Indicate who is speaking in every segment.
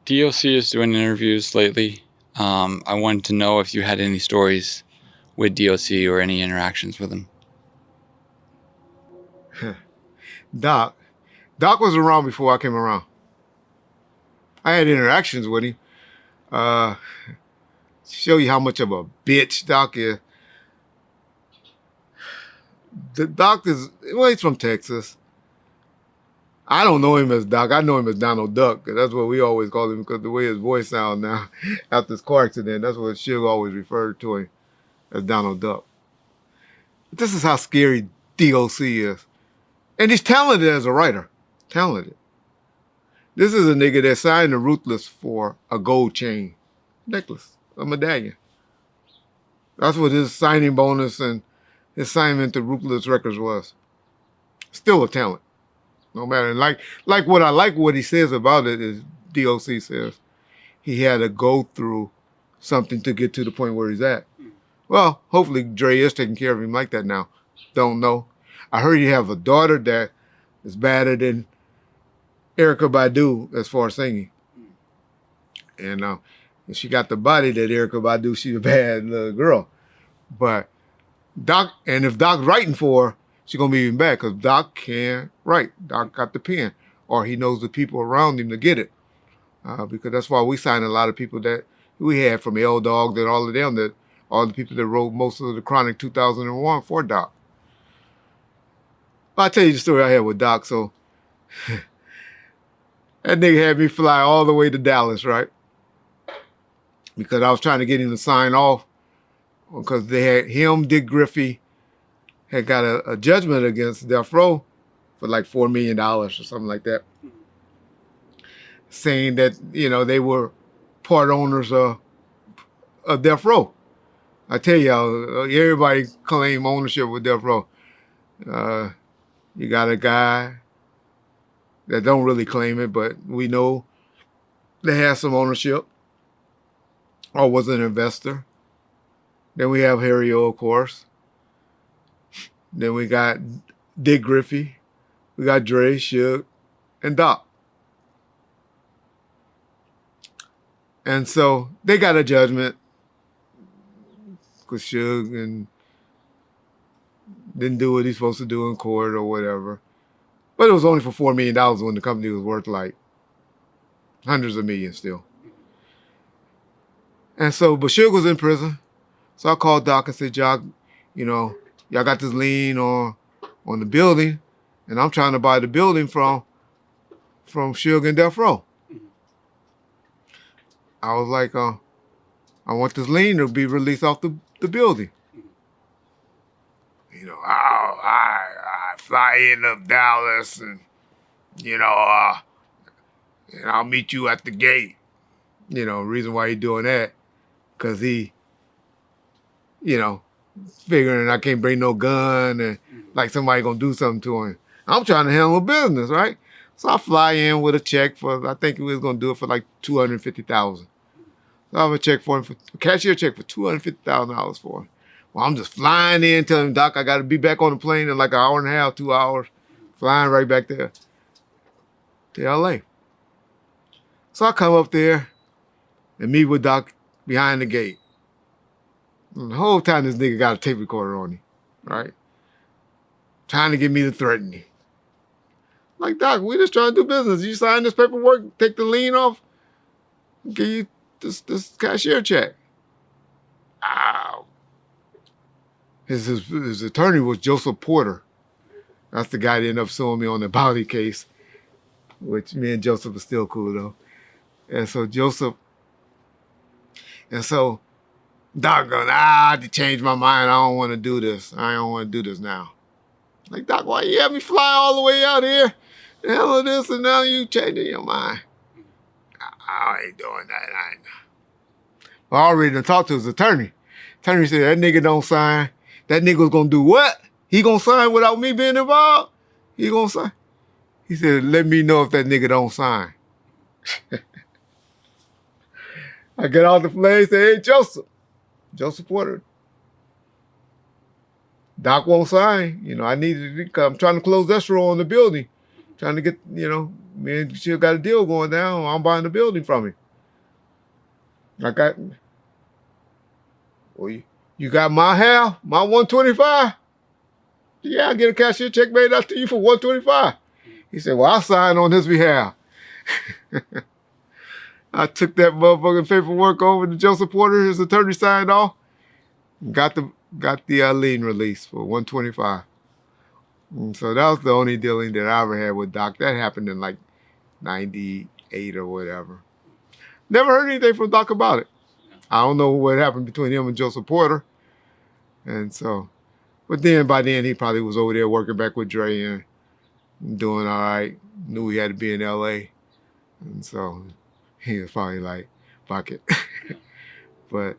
Speaker 1: D.O.C. is doing interviews lately. I wanted to know if you had any stories with D.O.C. or any interactions with him.
Speaker 2: Doc. Doc was around before I came around. I had interactions with him. Show you how much of a bitch Doc is. The Doc is, well, he's from Texas. I don't know him as Doc. I know him as Donald Duck. That's what we always call him because the way his voice sounds now after this car accident, that's what Suge always referred to him as Donald Duck. But this is how scary D.O.C. is. And he's talented as a writer. Talented. This is a nigga that signed the Ruthless for a gold chain, necklace, a medallion. That's what his signing bonus and his assignment to Ruthless Records was. Still a talent. No matter, like what he says about it is D.O.C. says he had to go through something to get to the point where he's at. Well, hopefully Dre is taking care of him like that now. Don't know. I heard you have a daughter that is better than Erykah Badu as far as singing. And she got the body that Erykah Badu, she's a bad little girl. But Doc, and if Doc's writing for her, she's going to be even bad because Doc can write. Doc got the pen, or he knows the people around him to get it. Because that's why we signed a lot of people that we had from L-Dog and all of them, that all the people that wrote most of the Chronic 2001 for Doc. I'll tell you the story I had with Doc. So that nigga had me fly all the way to Dallas, right? Because I was trying to get him to sign off because they had him, Dick Griffey, had got a judgment against Death Row for like $4 million or something like that. Saying that, they were part owners of Death Row. I tell y'all, everybody claim ownership with Death Row. You got a guy that don't really claim it, but we know they have some ownership or was an investor. Then we have Harry O, of course. Then we got Dick Griffey. We got Dre, Suge, and Doc. And so they got a judgment because Suge and didn't do what he's supposed to do in court or whatever. But it was only for $4 million when the company was worth like hundreds of millions still. And so, but Suge was in prison. So I called Doc and said, Doc, y'all got this lien on the building, and I'm trying to buy the building from Suge and Death Row. I was like, I want this lien to be released off the building. I fly into Dallas and, and I'll meet you at the gate. Reason why he doing that, because he, figuring I can't bring no gun and like somebody gonna do something to him. I'm trying to handle business, right? So I fly in with a check for, I think we was gonna do it for like $250,000. So I have a check for him, a cashier check for $250,000 for him. Well, I'm just flying in, telling him, Doc, I got to be back on the plane in like an hour and a half, 2 hours, flying right back there to L.A. So I come up there and meet with Doc behind the gate. And the whole time this nigga got a tape recorder on him, right? Trying to get me to threaten him. Like, Doc, we just trying to do business. You sign this paperwork, take the lien off, give you this cashier check. Ow. His attorney was Joseph Porter. That's the guy that ended up suing me on the Bounty case, which me and Joseph are still cool though. And so Doc goes, I had to change my mind. I don't want to do this. I don't want to do this now. Like, Doc, why you have me fly all the way out here? The hell of this, and now you changing your mind. I ain't doing that. I ain't. Well, I already done talked to his attorney. Attorney said, that nigga don't sign. That nigga was going to do what? He going to sign without me being involved? He going to sign? He said, let me know if that nigga don't sign. I get off the plane, say, hey, Joseph Porter. Doc won't sign. I needed to, I'm trying to close escrow on the building. Trying to get, me and Suge got a deal going down. I'm buying the building from him. Well, you got my half, my 125? Yeah, I'll get a cashier check made out to you for 125. He said, well, I'll sign on his behalf. I took that motherfucking paperwork over to Joseph Porter, his attorney signed off, and got the lien release for 125. And so that was the only dealing that I ever had with Doc. That happened in like 98 or whatever. Never heard anything from Doc about it. I don't know what happened between him and Joseph Porter. And so, but then by then he probably was over there working back with Dre and doing all right. Knew he had to be in LA. And so he was probably like, fuck it. But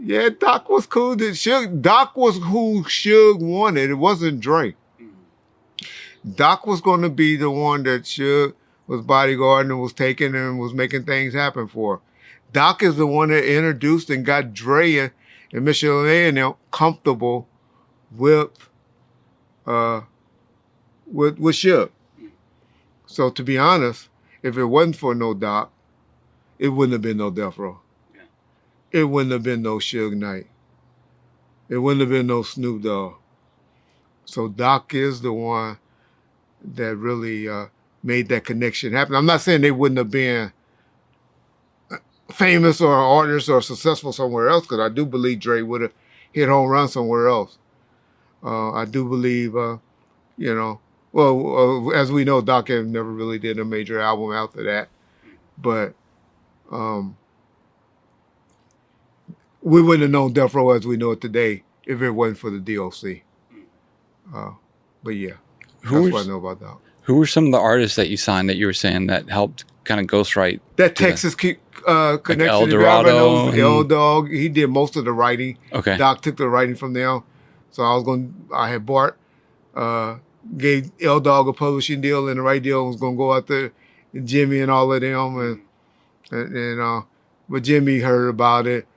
Speaker 2: yeah, Doc was cool. Doc was who Suge wanted. It wasn't Dre. Doc was going to be the one that Suge was bodyguarding and was taking and was making things happen for. Doc is the one that introduced and got Dre and Michelle and them comfortable with Suge. So to be honest, if it wasn't for no Doc, it wouldn't have been no Death Row. Yeah. It wouldn't have been no Suge Knight. It wouldn't have been no Snoop Dogg. So Doc is the one that really made that connection happen. I'm not saying they wouldn't have been famous or artists or successful somewhere else, because I do believe Dre would have hit home run somewhere else. I do believe, as we know, Doc never really did a major album after that. But we wouldn't have known Death Row as we know it today if it wasn't for the D.O.C. But yeah, that's what I know about Doc.
Speaker 1: Who were some of the artists that you signed that you were saying that helped kind of ghostwrite?
Speaker 2: That Texas connection.
Speaker 1: Like El Dorado.
Speaker 2: El Dog. He did most of the writing.
Speaker 1: Okay.
Speaker 2: Doc took the writing from them. So I had Bart, gave El Dog a publishing deal, and the right deal was going to go out there, and Jimmy and all of them. But Jimmy heard about it,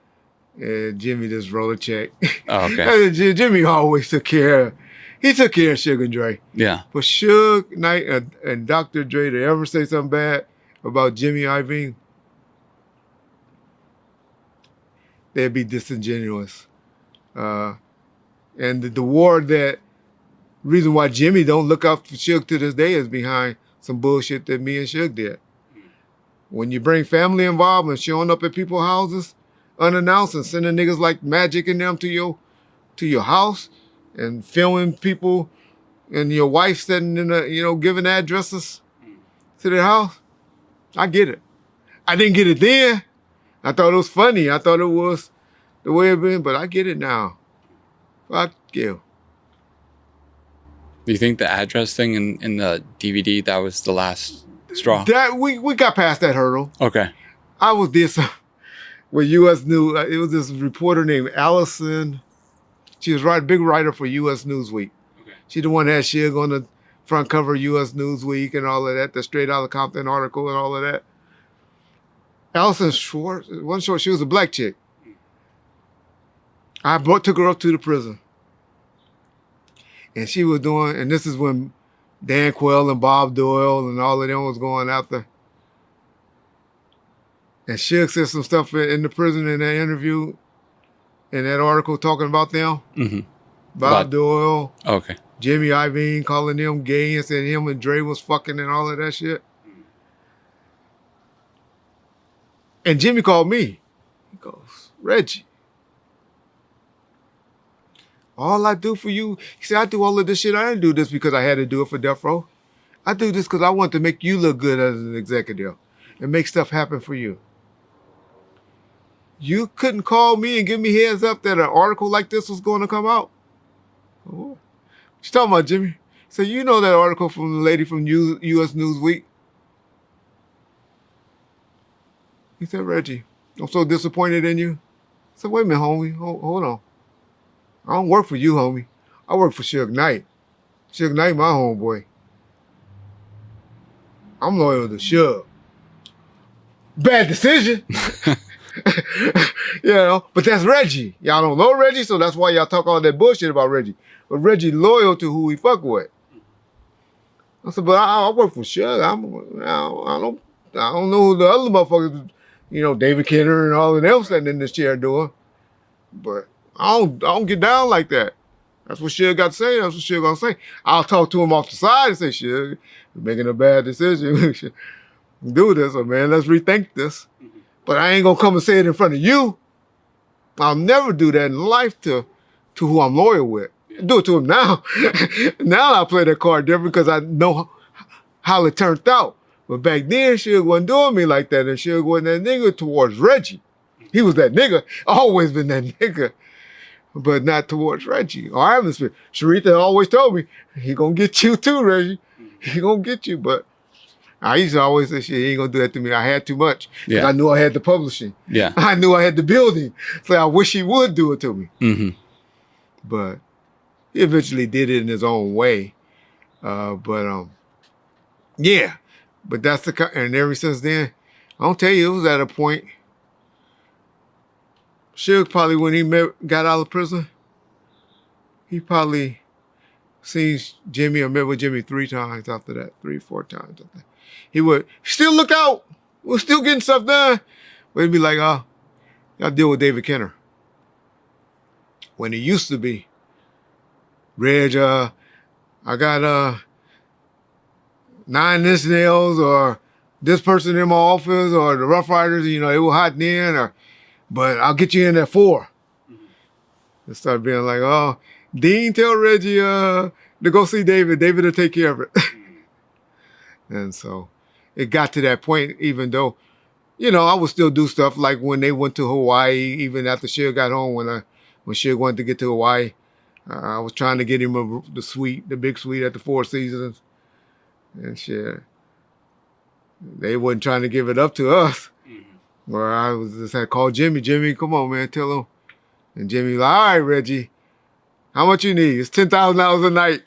Speaker 2: and Jimmy just wrote a check.
Speaker 1: Oh, okay.
Speaker 2: Jimmy always took care of Suge and Dre.
Speaker 1: Yeah.
Speaker 2: But Suge Knight and Dr. Dre to ever say something bad about Jimmy Iovine, they'd be disingenuous. And the reason why Jimmy don't look out for Suge to this day is behind some bullshit that me and Suge did. When you bring family involved and showing up at people's houses unannounced and sending niggas like Magic and them to your house and filming people and your wife sitting in giving addresses to their house, I get it. I didn't get it then. I thought it was funny. I thought it was the way it been, but I get it now. Fuck you.
Speaker 1: Do you think the address thing in the DVD, that was the last straw?
Speaker 2: That we got past that hurdle.
Speaker 1: Okay.
Speaker 2: I was this with U.S. News. It was this reporter named Allison. She was a big writer for U.S. Newsweek. Okay. She the one that had Suge on the front cover of U.S. Newsweek and all of that, the Straight Outta Compton article and all of that. Allison Schwartz, wasn't sure, she was a black chick. I took her up to the prison. And she was doing, and this is when Dan Quayle and Bob Doyle and all of them was going after. And Suge said some stuff in the prison in that interview, in that article talking about them. Mm-hmm. Bob Doyle.
Speaker 1: Okay.
Speaker 2: Jimmy Iovine calling them gay and saying him and Dre was fucking and all of that shit. And Jimmy called me. He goes, Reggie, all I do for you, he said, I do all of this shit. I didn't do this because I had to do it for Death Row. I do this because I want to make you look good as an executive and make stuff happen for you. You couldn't call me and give me heads up that an article like this was going to come out. Oh. What you talking about, Jimmy? He said, you know that article from the lady from U.S. Newsweek? He said, Reggie, I'm so disappointed in you. I said, wait a minute, homie. Hold on. I don't work for you, homie. I work for Suge Knight. Suge Knight, my homeboy. I'm loyal to Suge. Bad decision. But that's Reggie. Y'all don't know Reggie, so that's why y'all talk all that bullshit about Reggie. But Reggie loyal to who he fuck with. I said, but I work for Suge. I don't know who the other motherfuckers, David Kenner and all of them sitting in this chair doing. But I don't get down like that. That's what Suge got to say. That's what Suge gonna say. I'll talk to him off the side and say, Suge, you're making a bad decision. Do this, or man, let's rethink this. But I ain't gonna come and say it in front of you. I'll never do that in life to who I'm loyal with. Do it to him now. Now I play that card different because I know how it turned out. But back then, Suge wasn't doing me like that, and Suge wasn't that nigga towards Reggie. He was that nigga, always been that nigga, but not towards Reggie. Or I haven't. Sharitha always told me, he gonna get you too, Reggie. He gonna get you, but I used to always say, shit, he ain't gonna do that to me. I had too much. Yeah. I knew I had the publishing.
Speaker 1: Yeah.
Speaker 2: I knew I had the building. So I wish he would do it to me.
Speaker 1: Mm-hmm.
Speaker 2: But he eventually did it in his own way. Yeah. But that's and ever since then, I'll tell you, it was at a point. Suge probably, when he got out of prison, he probably seen Jimmy or met with Jimmy 3 times after that, 3, 4 times. He would still look out. We're still getting stuff done. But he'd be like, y'all deal with David Kenner. When he used to be, Reg, I got 9 inch nails, or this person in my office, or the Rough Riders, they were hot then, but I'll get you in at 4. And start being like, oh, Dean, tell Reggie to go see David. David will take care of it. And so it got to that point, even though, I would still do stuff like when they went to Hawaii, even after Suge got home, when Suge wanted to get to Hawaii, I was trying to get him the big suite at the Four Seasons. And shit, they wasn't trying to give it up to us. Where I was just had to call Jimmy. Jimmy, come on, man, tell him. And Jimmy like, all right, Reggie, how much you need? It's $10,000 a night.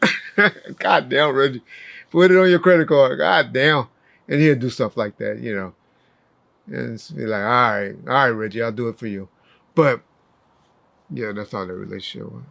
Speaker 2: God damn, Reggie. Put it on your credit card. God damn. And he'll do stuff like that, And it's be like, all right, Reggie, I'll do it for you. But, yeah, that's how the relationship was.